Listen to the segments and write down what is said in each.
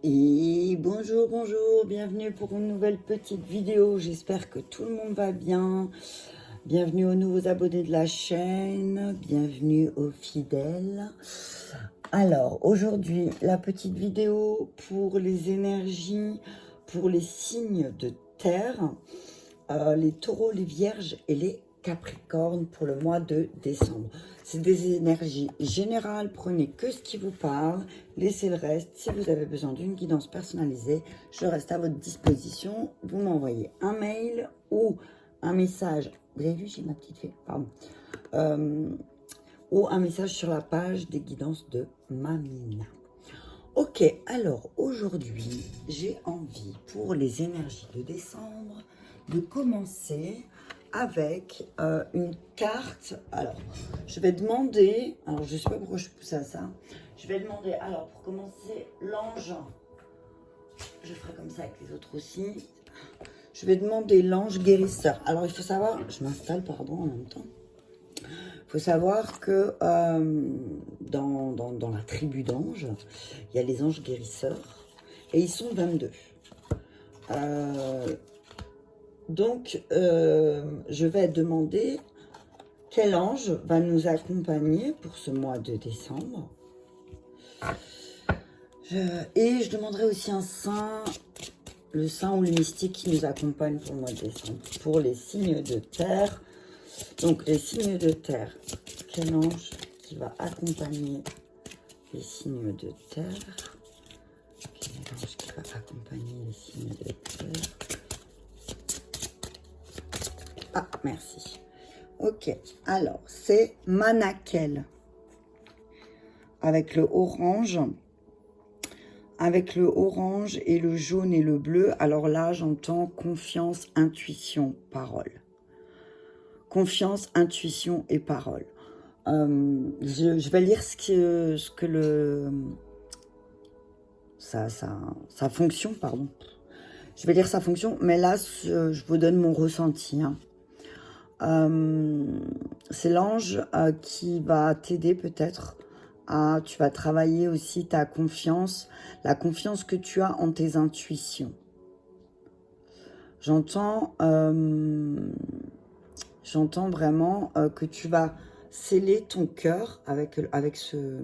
Et bonjour, bonjour, bienvenue pour une nouvelle petite vidéo. J'espère que tout le monde va bien. Bienvenue aux nouveaux abonnés de la chaîne, bienvenue aux fidèles. Alors, aujourd'hui, la petite vidéo pour les énergies, pour les signes de terre, les taureaux, les vierges et les capricornes pour le mois de décembre. C'est des énergies générales, prenez que ce qui vous parle, laissez le reste. Si vous avez besoin d'une guidance personnalisée, je reste à votre disposition. Vous m'envoyez un mail ou un message. Vous avez vu, j'ai ma petite fille, pardon. Ou un message sur la page des guidances de Mamina. Ok, alors aujourd'hui, j'ai envie pour les énergies de décembre de commencer avec une carte. Alors, je vais demander, alors je ne sais pas pourquoi je pousse à ça, je vais demander, alors pour commencer, l'ange, je ferai comme ça avec les autres aussi, je vais demander l'ange guérisseur. Alors il faut savoir, je m'installe pardon en même temps, il faut savoir que dans la tribu d'anges, il y a les anges guérisseurs et ils sont 22. Donc, je vais demander quel ange va nous accompagner pour ce mois de décembre. Et je demanderai aussi un saint, le saint ou le mystique qui nous accompagne pour le mois de décembre. Pour les signes de terre. Donc, les signes de terre. Quel ange qui va accompagner les signes de terre? Quel ange qui va accompagner les signes de terre? Ah, merci. Ok, alors, c'est Manakel. Avec le orange. Avec le orange et le jaune et le bleu. Alors là, j'entends confiance, intuition, parole. Confiance, intuition et parole. Je vais lire ce que le... sa fonction, pardon. Je vais lire sa fonction, mais là, je vous donne mon ressenti. Hein. C'est l'ange qui va t'aider peut-être à... Tu vas travailler aussi ta confiance, la confiance que tu as en tes intuitions. J'entends vraiment que tu vas sceller ton cœur avec le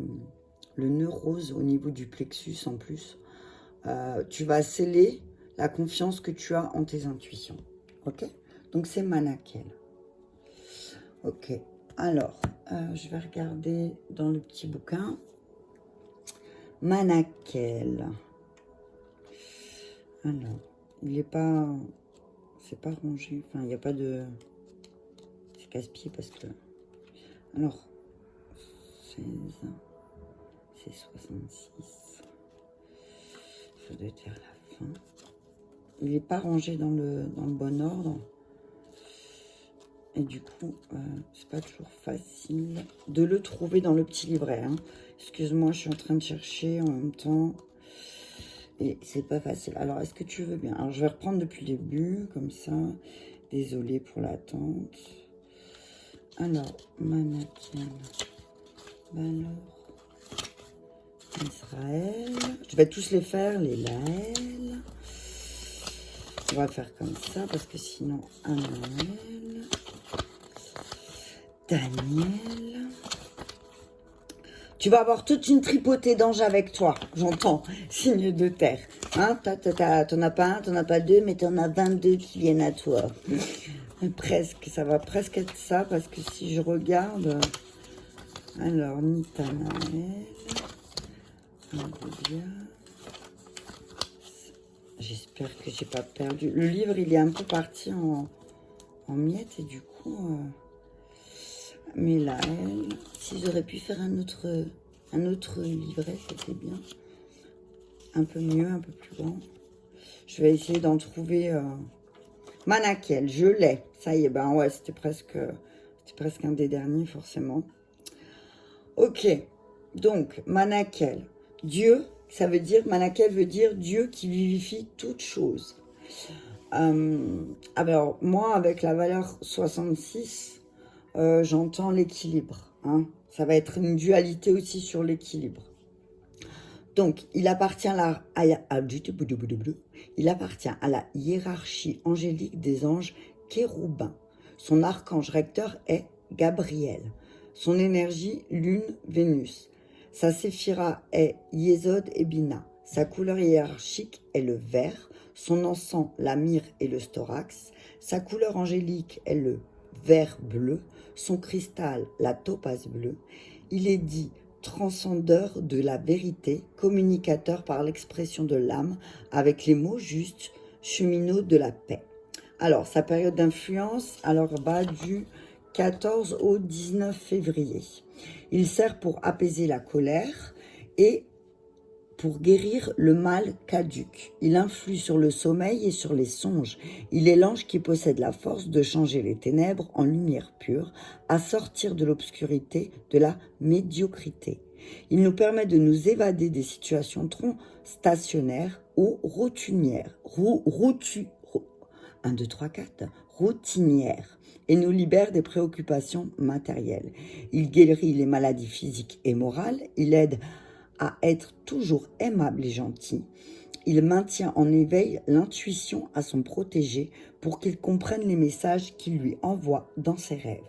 nœud rose au niveau du plexus en plus. Tu vas sceller la confiance que tu as en tes intuitions. Ok? Donc c'est Manakel. Ok. Alors, je vais regarder dans le petit bouquin. Manakel. Alors, il n'est pas... C'est pas rangé. Enfin, il n'y a pas de... C'est casse-pied parce que... Alors, 16... C'est 66. Ça doit être vers la fin. Il n'est pas rangé dans le bon ordre. Et du coup, c'est pas toujours facile de le trouver dans le petit livret. Hein. Excuse-moi, je suis en train de chercher en même temps. Et c'est pas facile. Alors, est-ce que tu veux bien? Alors, je vais reprendre depuis le début, comme ça. Désolée pour l'attente. Alors, Manakel. Alors, Israël. Je vais tous les faire, les Laël. On va faire comme ça, parce que sinon, Anaël. Daniel. Tu vas avoir toute une tripotée d'anges avec toi, j'entends, signe de terre. Hein, t'en as pas un, t'en as pas deux, mais t'en as 22 qui viennent à toi. Presque, ça va presque être ça, parce que si je regarde... Alors, Nithanaël. J'espère que j'ai pas perdu. Le livre, il est un peu parti en miettes, et du coup... Mais là, si j'aurais pu faire un autre livret, c'était bien. Un peu mieux, un peu plus grand. Je vais essayer d'en trouver... Manakel, je l'ai. Ça y est, ben ouais, c'était presque un des derniers, forcément. Ok, donc, Manakel. Dieu, ça veut dire... Manakel veut dire Dieu qui vivifie toute chose. Alors, moi, avec la valeur 66... j'entends l'équilibre. Hein. Ça va être une dualité aussi sur l'équilibre. Donc, il appartient il appartient à la hiérarchie angélique des anges chérubins. Son archange recteur est Gabriel. Son énergie, lune, Vénus. Sa séphira est Yésod et Bina. Sa couleur hiérarchique est le vert. Son encens, la myrrhe et le storax. Sa couleur angélique est le vert bleu. Son cristal, la topaze bleue. Il est dit transcendeur de la vérité, communicateur par l'expression de l'âme, avec les mots justes, cheminot de la paix. Alors, sa période d'influence va du 14 au 19 février. Il sert pour apaiser la colère et pour guérir le mal caduc. Il influe sur le sommeil et sur les songes. Il est l'ange qui possède la force de changer les ténèbres en lumière pure, à sortir de l'obscurité, de la médiocrité. Il nous permet de nous évader des situations trop stationnaires ou routinières, routinières, et nous libère des préoccupations matérielles. Il guérit les maladies physiques et morales. Il aide à être toujours aimable et gentil. Il maintient en éveil l'intuition à son protégé pour qu'il comprenne les messages qu'il lui envoie dans ses rêves.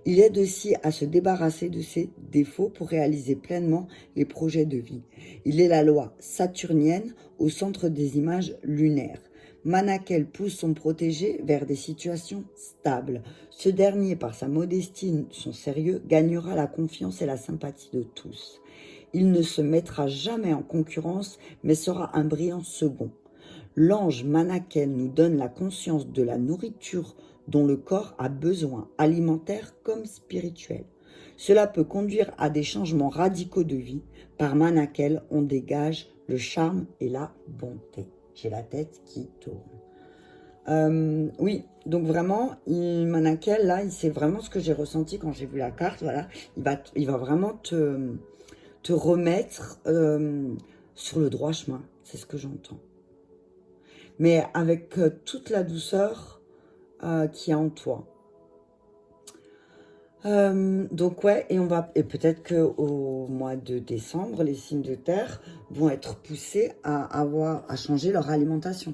Il aide aussi à se débarrasser de ses défauts pour réaliser pleinement les projets de vie. Il est la loi saturnienne au centre des images lunaires. Manakel pousse son protégé vers des situations stables. Ce dernier, par sa modestie, son sérieux, gagnera la confiance et la sympathie de tous. Il ne se mettra jamais en concurrence, mais sera un brillant second. L'ange Manakel nous donne la conscience de la nourriture dont le corps a besoin, alimentaire comme spirituel. Cela peut conduire à des changements radicaux de vie. Par Manakel, on dégage le charme et la bonté. J'ai la tête qui tourne. Oui, donc vraiment, Manakel, là, c'est vraiment ce que j'ai ressenti quand j'ai vu la carte. Voilà, il va vraiment te remettre sur le droit chemin. C'est ce que j'entends. Mais avec toute la douceur qu'il y a en toi. Donc ouais, et peut-être qu'au mois de décembre, les signes de terre vont être poussés à changer leur alimentation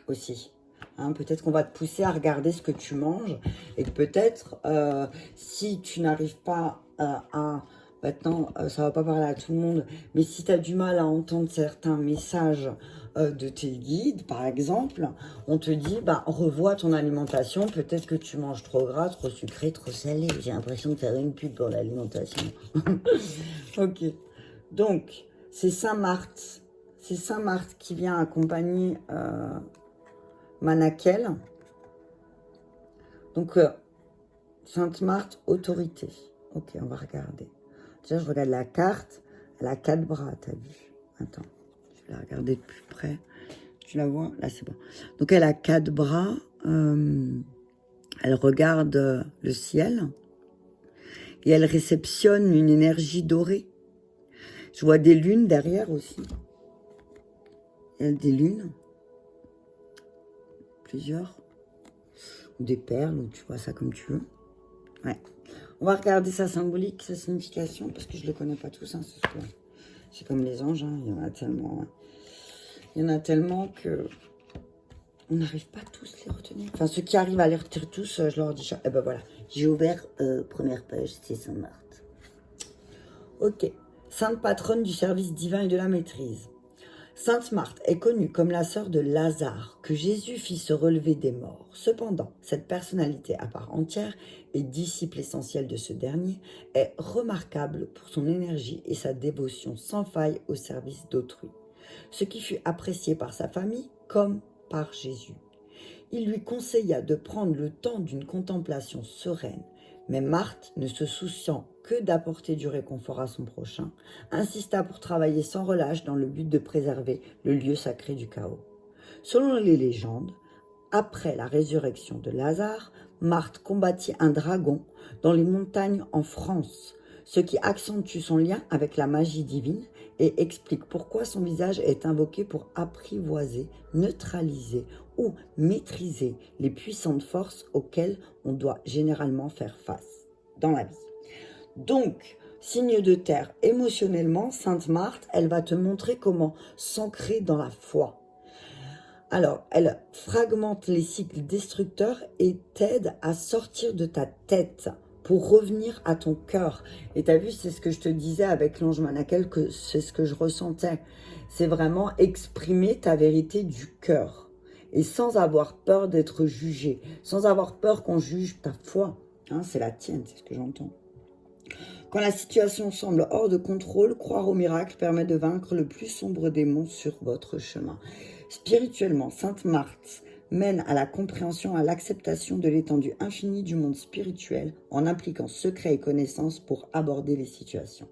aussi. Hein, peut-être qu'on va te pousser à regarder ce que tu manges et que peut-être si tu n'arrives pas à... Maintenant, ça va pas parler à tout le monde, mais si tu as du mal à entendre certains messages de tes guides, par exemple, on te dit, revois ton alimentation, peut-être que tu manges trop gras, trop sucré, trop salé. J'ai l'impression de faire une pub pour l'alimentation. Ok. Donc, c'est Saint-Marthe. C'est Saint-Marthe qui vient accompagner Manakel. Donc, Sainte-Marthe, autorité. Ok, on va regarder. Déjà, je regarde la carte. Elle a 4 bras, t'as vu? Attends, je vais la regarder de plus près. Tu la vois? Là, c'est bon. Donc, elle a 4 bras. Elle regarde le ciel. Et elle réceptionne une énergie dorée. Je vois des lunes derrière aussi. Il y a des lunes. Plusieurs. Ou des perles, ou tu vois ça comme tu veux. Ouais. On va regarder sa symbolique, sa signification, parce que je ne les connais pas tous. Hein, c'est comme les anges, hein, il y en a tellement. Il y en a tellement que on n'arrive pas tous à les retenir. Enfin, ceux qui arrivent à les retenir tous, je leur dis... Eh ben voilà, j'ai ouvert première page, c'est Sainte-Marthe. Ok. Sainte patronne du service divin et de la maîtrise. Sainte Marthe est connue comme la sœur de Lazare, que Jésus fit se relever des morts. Cependant, cette personnalité à part entière et disciple essentiel de ce dernier est remarquable pour son énergie et sa dévotion sans faille au service d'autrui, ce qui fut apprécié par sa famille comme par Jésus. Il lui conseilla de prendre le temps d'une contemplation sereine, mais Marthe, ne se souciant que d'apporter du réconfort à son prochain, insista pour travailler sans relâche dans le but de préserver le lieu sacré du chaos. Selon les légendes, après la résurrection de Lazare, Marthe combattit un dragon dans les montagnes en France, ce qui accentue son lien avec la magie divine et explique pourquoi son visage est invoqué pour apprivoiser, neutraliser ou maîtriser les puissantes forces auxquelles on doit généralement faire face dans la vie. Donc, Signe de terre, émotionnellement, Sainte Marthe, elle va te montrer comment s'ancrer dans la foi. Alors, elle fragmente les cycles destructeurs et t'aide à sortir de ta tête pour revenir à ton cœur. Et tu as vu, c'est ce que je te disais avec l'ange Manakel, que c'est ce que je ressentais. C'est vraiment exprimer ta vérité du cœur. Et sans avoir peur d'être jugé, sans avoir peur qu'on juge ta foi. Hein, c'est la tienne, c'est ce que j'entends. Quand la situation semble hors de contrôle, croire au miracle permet de vaincre le plus sombre démon sur votre chemin. Spirituellement, Sainte Marthe mène à la compréhension, à l'acceptation de l'étendue infinie du monde spirituel en impliquant secret et connaissance pour aborder les situations.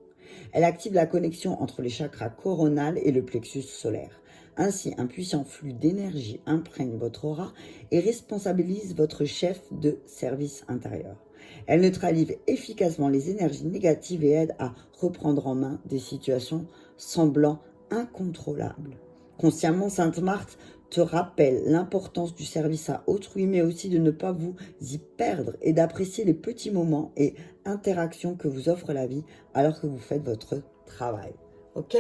Elle active la connexion entre les chakras coronal et le plexus solaire. Ainsi, un puissant flux d'énergie imprègne votre aura et responsabilise votre chef de service intérieur. Elle neutralise efficacement les énergies négatives et aide à reprendre en main des situations semblant incontrôlables. Consciemment, Sainte Marthe te rappelle l'importance du service à autrui, mais aussi de ne pas vous y perdre et d'apprécier les petits moments et interactions que vous offre la vie alors que vous faites votre travail. Ok ?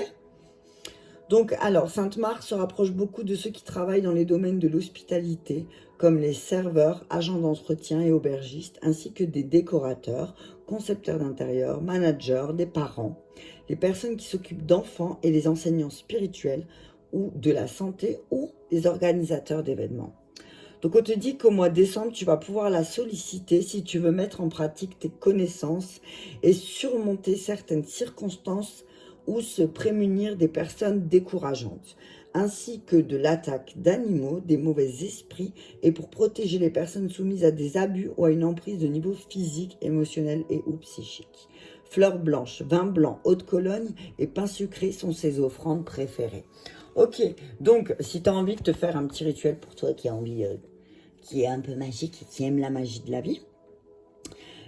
Donc, alors, Sainte Marthe se rapproche beaucoup de ceux qui travaillent dans les domaines de l'hospitalité, comme les serveurs, agents d'entretien et aubergistes, ainsi que des décorateurs, concepteurs d'intérieur, managers, des parents, les personnes qui s'occupent d'enfants et les enseignants spirituels ou de la santé ou les organisateurs d'événements. Donc, on te dit qu'au mois de décembre, tu vas pouvoir la solliciter si tu veux mettre en pratique tes connaissances et surmonter certaines circonstances ou se prémunir des personnes décourageantes, ainsi que de l'attaque d'animaux, des mauvais esprits, et pour protéger les personnes soumises à des abus ou à une emprise de niveau physique, émotionnel et ou psychique. Fleurs blanches, vin blanc, eau de Cologne et pain sucré sont ses offrandes préférées. Ok, donc si tu as envie de te faire un petit rituel pour toi qui a envie, qui est un peu magique et qui aime la magie de la vie,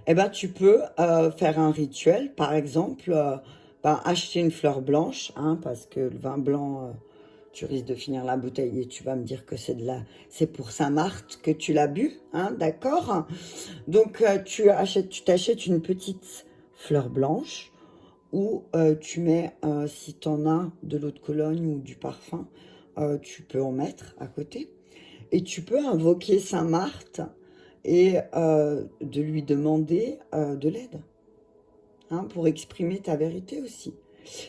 eh ben, tu peux faire un rituel, par exemple, acheter une fleur blanche, hein, parce que le vin blanc, tu risques de finir la bouteille et tu vas me dire que c'est pour Saint-Marthe que tu l'as bu, hein, d'accord? Donc, tu t'achètes une petite fleur blanche ou tu mets, si tu en as de l'eau de Cologne ou du parfum, tu peux en mettre à côté. Et tu peux invoquer Saint-Marthe et de lui demander de l'aide. Hein, pour exprimer ta vérité aussi.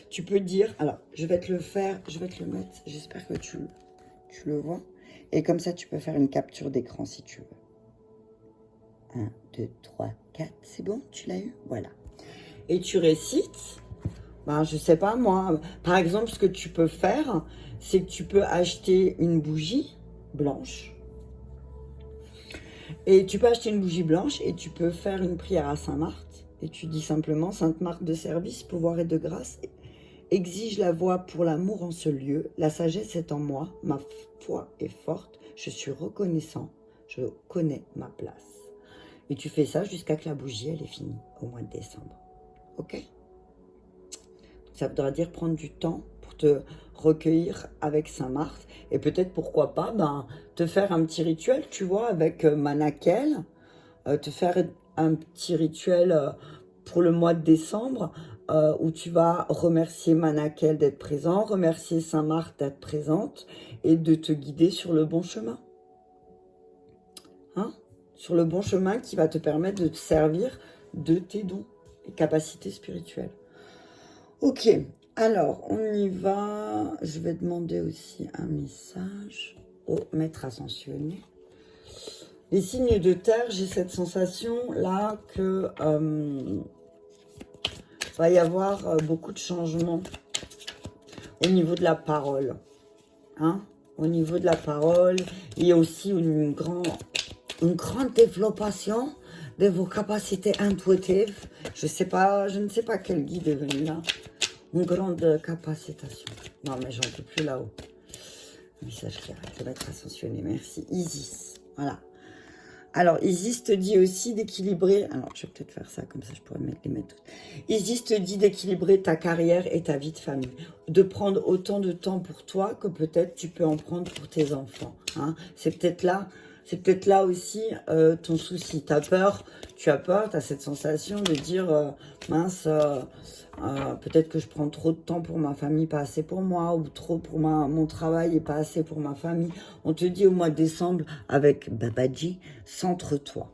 Tu peux dire, alors je vais te le mettre, j'espère que tu le vois. Et comme ça, tu peux faire une capture d'écran si tu veux. 1, 2, 3, 4, c'est bon, tu l'as eu? Voilà. Et tu récites, je sais pas moi, par exemple, ce que tu peux faire, c'est que tu peux acheter une bougie blanche. Et tu peux acheter une bougie blanche et tu peux faire une prière à Saint-Marthe. Et tu dis simplement, Sainte Marthe de service, pouvoir et de grâce, exige la voie pour l'amour en ce lieu, la sagesse est en moi, ma foi est forte, je suis reconnaissant, je connais ma place. Et tu fais ça jusqu'à que la bougie, elle est finie, au mois de décembre. Ok? Ça voudra dire prendre du temps pour te recueillir avec Saint-Marthe, et peut-être, pourquoi pas, te faire un petit rituel, tu vois, avec Manakel, te faire un petit rituel pour le mois de décembre où tu vas remercier Manakel d'être présent, remercier Saint-Marthe d'être présente et de te guider sur le bon chemin. Hein? Sur le bon chemin qui va te permettre de te servir de tes dons et capacités spirituelles. Ok, alors on y va. Je vais demander aussi un message au maître ascensionné. Les signes de terre, j'ai cette sensation-là que va y avoir beaucoup de changements au niveau de la parole. Hein? Au niveau de la parole, il y a aussi une grande développation de vos capacités intuitives. Je ne sais pas quel guide est venu là. Une grande capacitation. Non, mais j'en peux plus là-haut. Message clair, ça va être ascensionné. Merci. Isis. Voilà. Alors, Isis te dit aussi d'équilibrer... Alors, je vais peut-être faire ça, comme ça je pourrais les mettre toutes. Isis te dit d'équilibrer ta carrière et ta vie de famille. De prendre autant de temps pour toi que peut-être tu peux en prendre pour tes enfants. Hein. C'est peut-être là C'est peut-être là aussi ton souci. Tu as peur, tu as cette sensation de dire mince, peut-être que je prends trop de temps pour ma famille, pas assez pour moi, ou trop pour mon travail et pas assez pour ma famille. On te dit au mois de décembre avec Babaji, centre-toi.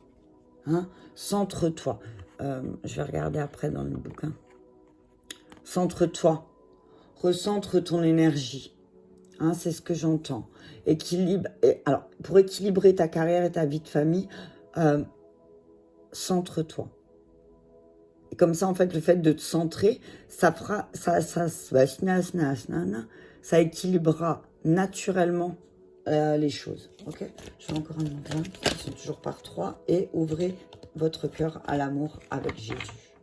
Hein, centre-toi. Je vais regarder après dans le bouquin. Centre-toi. Recentre ton énergie. Hein, c'est ce que j'entends. Alors, pour équilibrer ta carrière et ta vie de famille, centre-toi. Et comme ça, en fait, le fait de te centrer, ça équilibrera naturellement les choses. Ok, je vais encore un bouquin. Ils sont toujours par 3. Et ouvrez votre cœur à l'amour avec Jésus.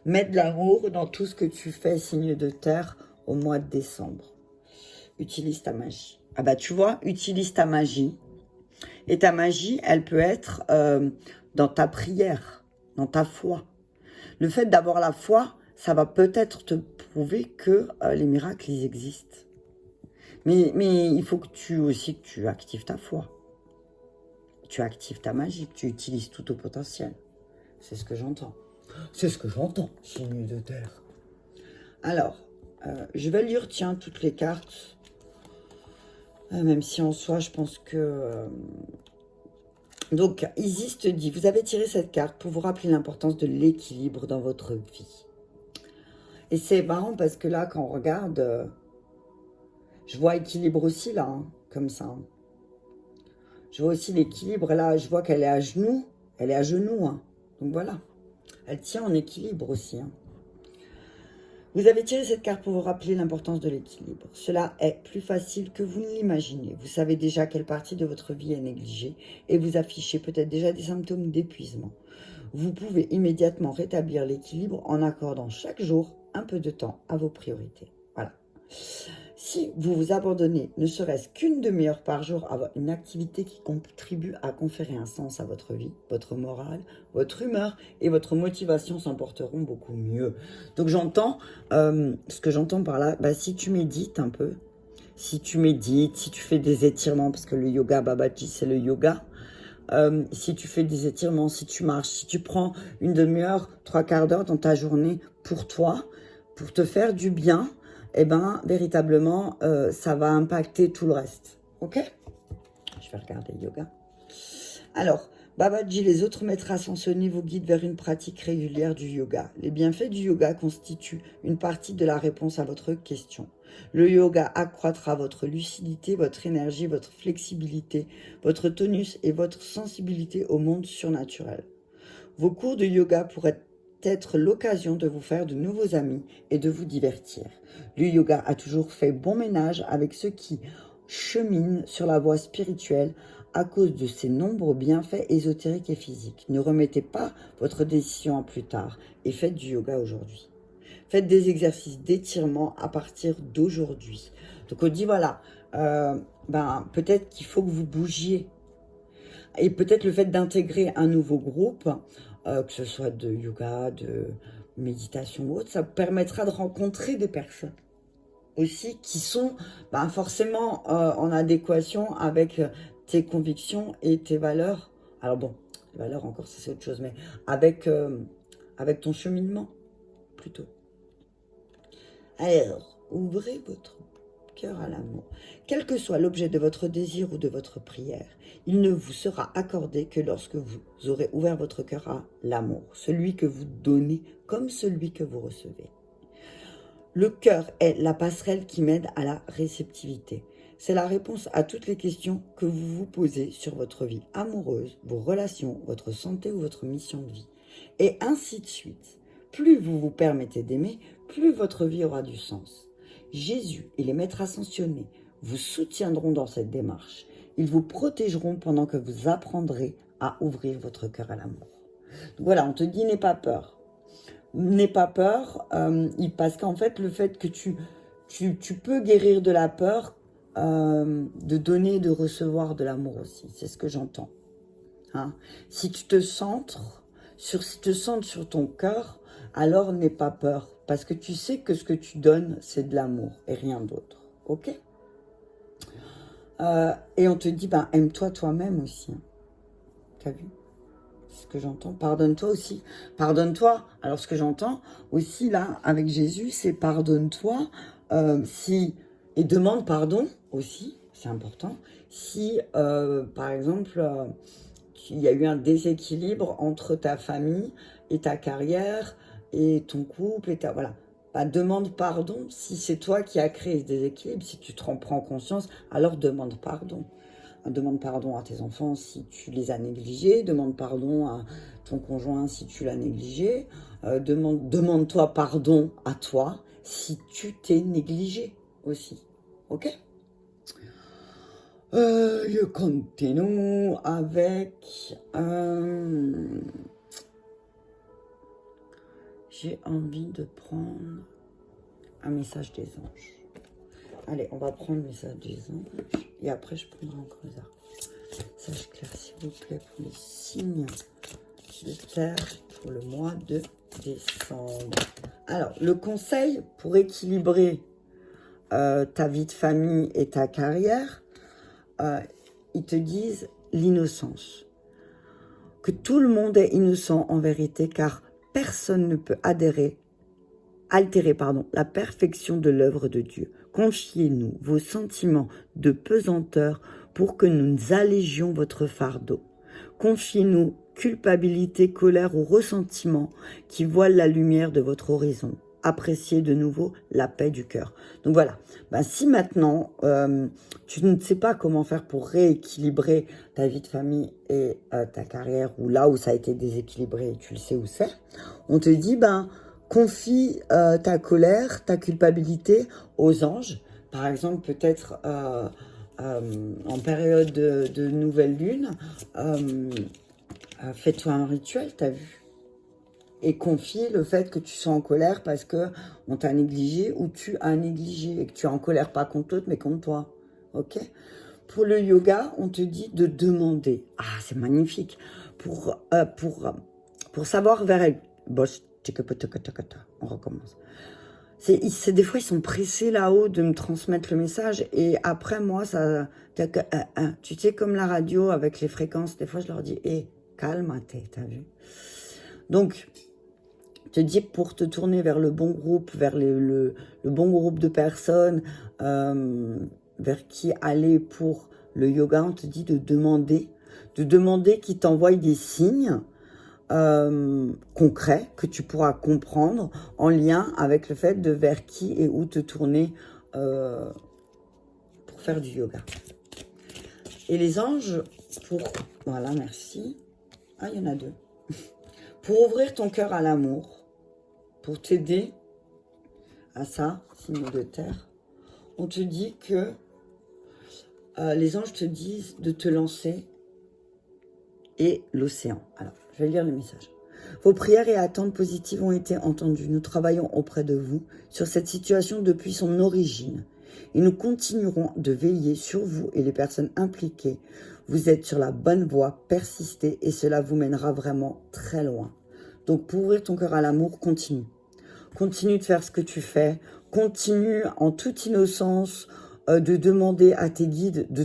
Mets de l'amour dans tout ce que tu fais, signe de terre, au mois de décembre. Utilise ta magie. Ah bah tu vois, utilise ta magie. Et ta magie, elle peut être dans ta prière, dans ta foi. Le fait d'avoir la foi, ça va peut-être te prouver que les miracles, ils existent. Mais il faut que tu actives ta foi. Tu actives ta magie, tu utilises tout au potentiel. C'est ce que j'entends. C'est ce que j'entends, signe de terre. Alors, je vais lire, tiens, toutes les cartes. Même si en soi, je pense que... Donc, Isis te dit, vous avez tiré cette carte pour vous rappeler l'importance de l'équilibre dans votre vie. Et c'est marrant parce que là, quand on regarde, je vois équilibre aussi là, hein, comme ça. Hein. Je vois aussi l'équilibre, là, je vois qu'elle est à genoux. Elle est à genoux, hein. Donc voilà. Elle tient en équilibre aussi, hein. Vous avez tiré cette carte pour vous rappeler l'importance de l'équilibre. Cela est plus facile que vous ne l'imaginez. Vous savez déjà quelle partie de votre vie est négligée et vous affichez peut-être déjà des symptômes d'épuisement. Vous pouvez immédiatement rétablir l'équilibre en accordant chaque jour un peu de temps à vos priorités. Voilà. Si vous vous abandonnez ne serait-ce qu'une demi-heure par jour à une activité qui contribue à conférer un sens à votre vie, votre morale, votre humeur et votre motivation s'en porteront beaucoup mieux. Donc j'entends, ce que j'entends par là, si tu médites un peu, si tu médites, si tu fais des étirements, parce que le yoga Babaji c'est le yoga, si tu fais des étirements, si tu marches, si tu prends une demi-heure, 3/4 d'heure dans ta journée pour toi, pour te faire du bien, eh ben, véritablement, ça va impacter tout le reste. Ok? Je vais regarder yoga. Alors, Babaji, les autres maîtres ascensionnés vous guident vers une pratique régulière du yoga. Les bienfaits du yoga constituent une partie de la réponse à votre question. Le yoga accroîtra votre lucidité, votre énergie, votre flexibilité, votre tonus et votre sensibilité au monde surnaturel. Vos cours de yoga pourraient être l'occasion de vous faire de nouveaux amis et de vous divertir. Le yoga a toujours fait bon ménage avec ceux qui cheminent sur la voie spirituelle à cause de ses nombreux bienfaits ésotériques et physiques. Ne remettez pas votre décision à plus tard et faites du yoga aujourd'hui. Faites des exercices d'étirement à partir d'aujourd'hui. Donc on dit voilà, peut-être qu'il faut que vous bougiez. Et peut-être le fait d'intégrer un nouveau groupe, que ce soit de yoga, de méditation ou autre, ça permettra de rencontrer des personnes aussi qui sont forcément en adéquation avec tes convictions et tes valeurs. Alors bon, les valeurs encore, ça c'est autre chose, mais avec ton cheminement plutôt. Alors, ouvrez votre cœur à l'amour. Quel que soit l'objet de votre désir ou de votre prière, il ne vous sera accordé que lorsque vous aurez ouvert votre cœur à l'amour, celui que vous donnez comme celui que vous recevez. Le cœur est la passerelle qui m'aide à la réceptivité. C'est la réponse à toutes les questions que vous vous posez sur votre vie amoureuse, vos relations, votre santé ou votre mission de vie. Et ainsi de suite. Plus vous vous permettez d'aimer, plus votre vie aura du sens. Jésus et les maîtres ascensionnés vous soutiendront dans cette démarche. Ils vous protégeront pendant que vous apprendrez à ouvrir votre cœur à l'amour. Donc voilà, on te dit n'aie pas peur. N'aie pas peur, parce qu'en fait, le fait que tu peux guérir de la peur, de donner, de recevoir de l'amour aussi. C'est ce que j'entends. Hein? Si tu te centres sur ton cœur, alors n'aie pas peur. Parce que tu sais que ce que tu donnes, c'est de l'amour et rien d'autre. Ok ? Et on te dit, ben, aime-toi toi-même aussi. Hein. T'as vu? C'est ce que j'entends. Pardonne-toi aussi. Pardonne-toi. Alors, ce que j'entends aussi, là, avec Jésus, c'est pardonne-toi. Et demande pardon aussi, c'est important. Si, par exemple, il y a eu un déséquilibre entre ta famille et ta carrière et ton couple et voilà. Bah, demande pardon si c'est toi qui as créé ce déséquilibre, si tu te prends conscience, alors demande pardon. Demande pardon à tes enfants si tu les as négligés, demande pardon à ton conjoint si tu l'as négligé, demande-toi pardon à toi si tu t'es négligé aussi. Ok? Je continue avec... j'ai envie de prendre un message des anges. Allez, on va prendre le message des anges. Et après, je prendrai encore les arbres. Message clair, s'il vous plaît, pour les signes de terre pour le mois de décembre. Alors, le conseil pour équilibrer ta vie de famille et ta carrière, ils te disent l'innocence. Que tout le monde est innocent en vérité, car personne ne peut altérer la perfection de l'œuvre de Dieu. Confiez-nous vos sentiments de pesanteur pour que nous allégions votre fardeau. Confiez-nous culpabilité, colère ou ressentiment qui voilent la lumière de votre horizon. Appréciez de nouveau la paix du cœur. Donc voilà, si maintenant tu ne sais pas comment faire pour rééquilibrer ta vie de famille et ta carrière, ou là où ça a été déséquilibré, tu le sais où c'est, on te dit, confie ta colère, ta culpabilité aux anges. Par exemple, peut-être en période de nouvelle lune, fais-toi un rituel, t'as vu? Et confie le fait que tu sois en colère parce que on t'a négligé ou tu as négligé et que tu es en colère pas contre l'autre mais contre toi. Ok? Pour le yoga, on te dit de demander. Ah, c'est magnifique. Pour savoir vers elle. Boss, on recommence. C'est des fois, ils sont pressés là-haut de me transmettre le message. Et après, moi, ça... Tu sais, comme la radio avec les fréquences, des fois, je leur dis, calme-toi, t'as vu? Donc, te dis pour te tourner vers le bon groupe, vers le bon groupe de personnes, vers qui aller pour le yoga, on te dit de demander qu'ils t'envoient des signes concrets que tu pourras comprendre en lien avec le fait de vers qui et où te tourner pour faire du yoga. Et les anges, voilà, merci. Ah, il y en a deux. Pour ouvrir ton cœur à l'amour, pour t'aider à ça, signe de terre, on te dit que les anges te disent de te lancer et l'océan. Alors, je vais lire le message. Vos prières et attentes positives ont été entendues. Nous travaillons auprès de vous sur cette situation depuis son origine. Et nous continuerons de veiller sur vous et les personnes impliquées. Vous êtes sur la bonne voie, persistez et cela vous mènera vraiment très loin. Donc pour ouvrir ton cœur à l'amour, continue. Continue de faire ce que tu fais. Continue en toute innocence de demander à tes guides de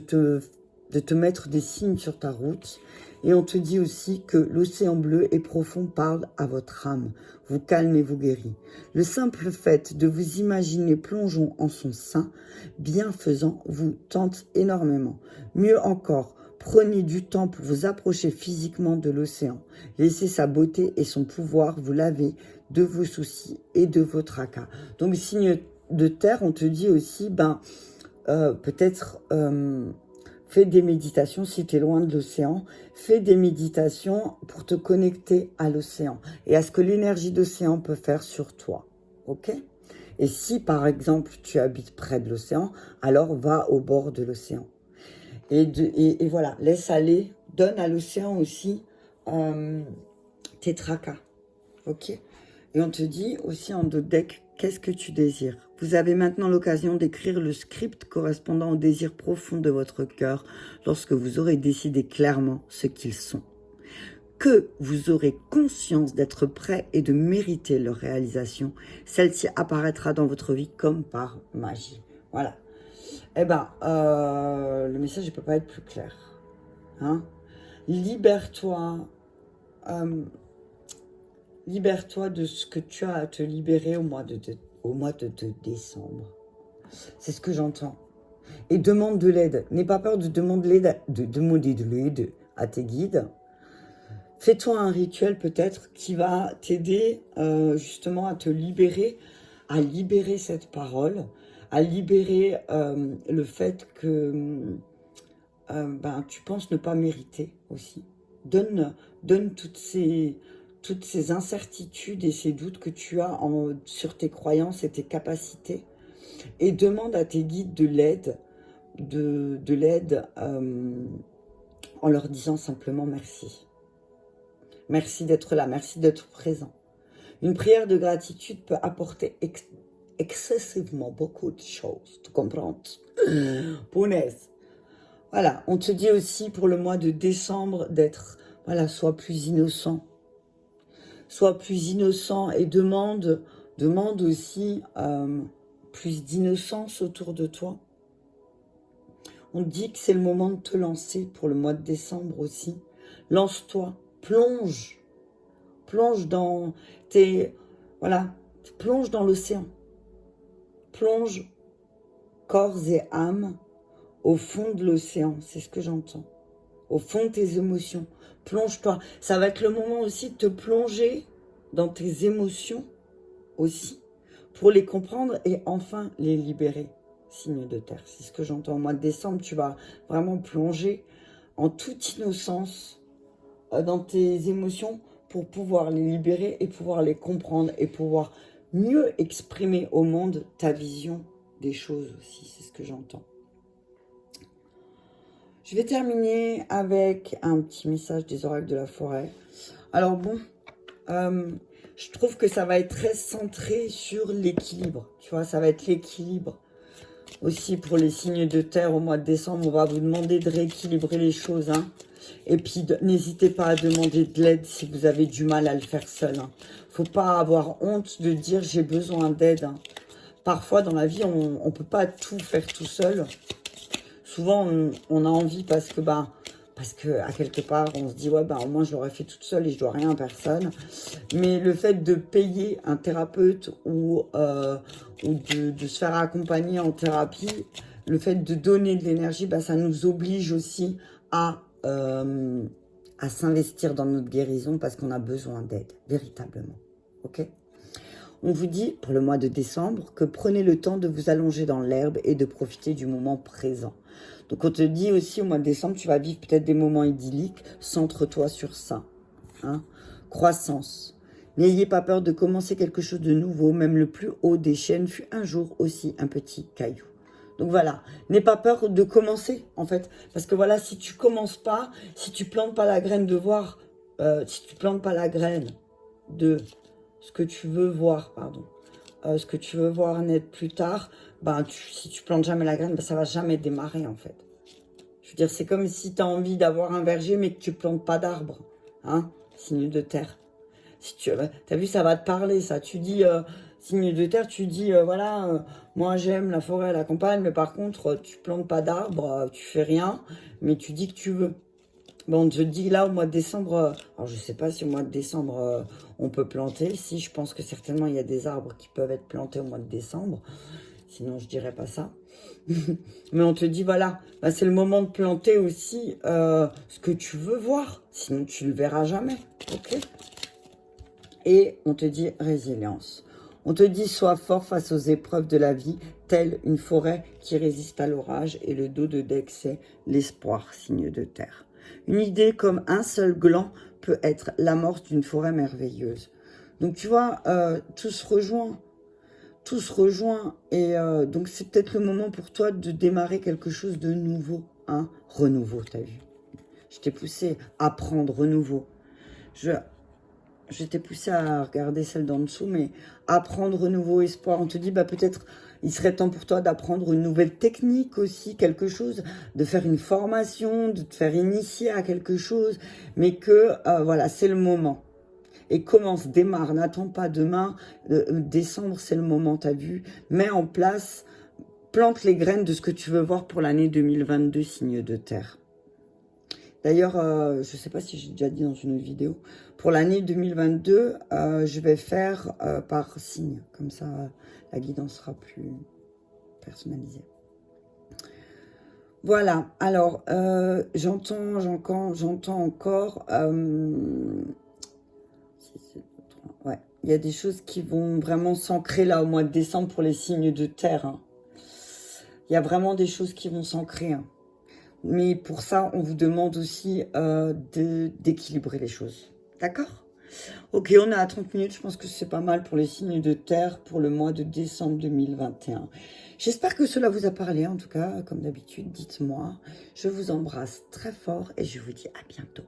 te mettre des signes sur ta route. Et on te dit aussi que l'océan bleu et profond parle à votre âme, vous calme et vous guérit. Le simple fait de vous imaginer plongeant en son sein, bienfaisant, vous tente énormément. Mieux encore, prenez du temps pour vous approcher physiquement de l'océan. Laissez sa beauté et son pouvoir vous laver de vos soucis et de vos tracas. Donc, signe de terre, on te dit aussi, peut-être... fais des méditations si tu es loin de l'océan. Fais des méditations pour te connecter à l'océan et à ce que l'énergie d'océan peut faire sur toi. Ok? Et si, par exemple, tu habites près de l'océan, alors va au bord de l'océan. Et voilà, laisse aller, donne à l'océan aussi tes tracas. Ok? Et on te dit aussi en dos de deck, qu'est-ce que tu désires? Vous avez maintenant l'occasion d'écrire le script correspondant au désir profond de votre cœur lorsque vous aurez décidé clairement ce qu'ils sont. Que vous aurez conscience d'être prêt et de mériter leur réalisation, celle-ci apparaîtra dans votre vie comme par magie. Voilà. Eh ben, le message ne peut pas être plus clair. Hein? Libère-toi. Libère-toi de ce que tu as à te libérer au mois de décembre. C'est ce que j'entends. Et demande de l'aide. N'aie pas peur de demander de l'aide à tes guides. Fais-toi un rituel peut-être qui va t'aider justement à te libérer, à libérer cette parole, à libérer le fait que tu penses ne pas mériter aussi. Donne toutes ces incertitudes et ces doutes que tu as sur tes croyances et tes capacités et demande à tes guides de l'aide, de l'aide en leur disant simplement merci. Merci d'être là, merci d'être présent. Une prière de gratitude peut apporter excessivement beaucoup de choses, tu comprends? Punaise. Voilà, on te dit aussi pour le mois de décembre d'être, voilà, sois plus innocent. Sois plus innocent et demande aussi plus d'innocence autour de toi. On te dit que c'est le moment de te lancer pour le mois de décembre aussi. Lance-toi, plonge dans plonge dans l'océan. Plonge corps et âme au fond de l'océan, c'est ce que j'entends. Au fond de tes émotions. Plonge-toi. Ça va être le moment aussi de te plonger dans tes émotions aussi, pour les comprendre et enfin les libérer. Signe de terre, c'est ce que j'entends. Au mois de décembre, tu vas vraiment plonger en toute innocence dans tes émotions pour pouvoir les libérer et pouvoir les comprendre et pouvoir mieux exprimer au monde ta vision des choses aussi, c'est ce que j'entends. Je vais terminer avec un petit message des oracles de la forêt. Alors bon, je trouve que ça va être très centré sur l'équilibre. Tu vois, ça va être l'équilibre. Aussi pour les signes de terre au mois de décembre, on va vous demander de rééquilibrer les choses. Hein. Et puis, n'hésitez pas à demander de l'aide si vous avez du mal à le faire seul. Hein. Faut pas avoir honte de dire j'ai besoin d'aide. Hein. Parfois, dans la vie, on ne peut pas tout faire tout seul. Souvent, on a envie parce que à quelque part, on se dit, ouais, au moins, je l'aurais fait toute seule et je dois rien à personne. Mais le fait de payer un thérapeute ou de se faire accompagner en thérapie, le fait de donner de l'énergie, ça nous oblige aussi à s'investir dans notre guérison parce qu'on a besoin d'aide, véritablement. Ok ? On vous dit, pour le mois de décembre, que prenez le temps de vous allonger dans l'herbe et de profiter du moment présent. Donc, on te dit aussi, au mois de décembre, tu vas vivre peut-être des moments idylliques. Centre-toi sur ça. Hein. Croissance. N'ayez pas peur de commencer quelque chose de nouveau. Même le plus haut des chênes fut un jour aussi un petit caillou. Donc voilà, n'aie pas peur de commencer, en fait. Parce que voilà, si tu commences pas, si tu plantes pas la graine si tu plantes pas la graine de ce que tu veux voir, ce que tu veux voir naître plus tard, si tu plantes jamais la graine, ça va jamais démarrer en fait. Je veux dire, c'est comme si tu as envie d'avoir un verger mais que tu plantes pas d'arbre, hein, signe de terre. Si tu as vu, ça va te parler, ça. Tu dis, signe de terre, tu dis, moi j'aime la forêt, la campagne, mais par contre, tu plantes pas d'arbre, tu fais rien, mais tu dis que tu veux. Bon, on te dit là au mois de décembre, alors je sais pas si au mois de décembre on peut planter, si je pense que certainement il y a des arbres qui peuvent être plantés au mois de décembre, sinon je dirais pas ça. Mais on te dit voilà, c'est le moment de planter aussi ce que tu veux voir, sinon tu le verras jamais, ok? Et on te dit résilience. On te dit sois fort face aux épreuves de la vie, telle une forêt qui résiste à l'orage et le dos de Dex c'est l'espoir, signe de terre. Une idée comme un seul gland peut être l'amorce d'une forêt merveilleuse. Donc tu vois, tout se rejoint. Tout se rejoint. Et donc c'est peut-être le moment pour toi de démarrer quelque chose de nouveau. Hein? Renouveau, t'as vu. Je t'ai poussé à apprendre renouveau. Je t'ai poussé à regarder celle d'en dessous, mais apprendre renouveau, espoir. On te dit, peut-être, il serait temps pour toi d'apprendre une nouvelle technique aussi, quelque chose, de faire une formation, de te faire initier à quelque chose, mais que, voilà, c'est le moment. Et commence, démarre, n'attends pas demain, décembre, c'est le moment, t'as vu. Mets en place plante les graines de ce que tu veux voir pour l'année 2022, signe de terre. D'ailleurs, je ne sais pas si j'ai déjà dit dans une autre vidéo, pour l'année 2022, je vais faire par signe. Comme ça, la guidance sera plus personnalisée. Voilà, alors, j'entends encore... ouais, il y a des choses qui vont vraiment s'ancrer là au mois de décembre pour les signes de terre. Hein. Il y a vraiment des choses qui vont s'ancrer. Hein. Mais pour ça, on vous demande aussi d'équilibrer les choses. D'accord? Ok, on est à 30 minutes. Je pense que c'est pas mal pour les signes de terre pour le mois de décembre 2021. J'espère que cela vous a parlé. En tout cas, comme d'habitude, dites-moi. Je vous embrasse très fort et je vous dis à bientôt.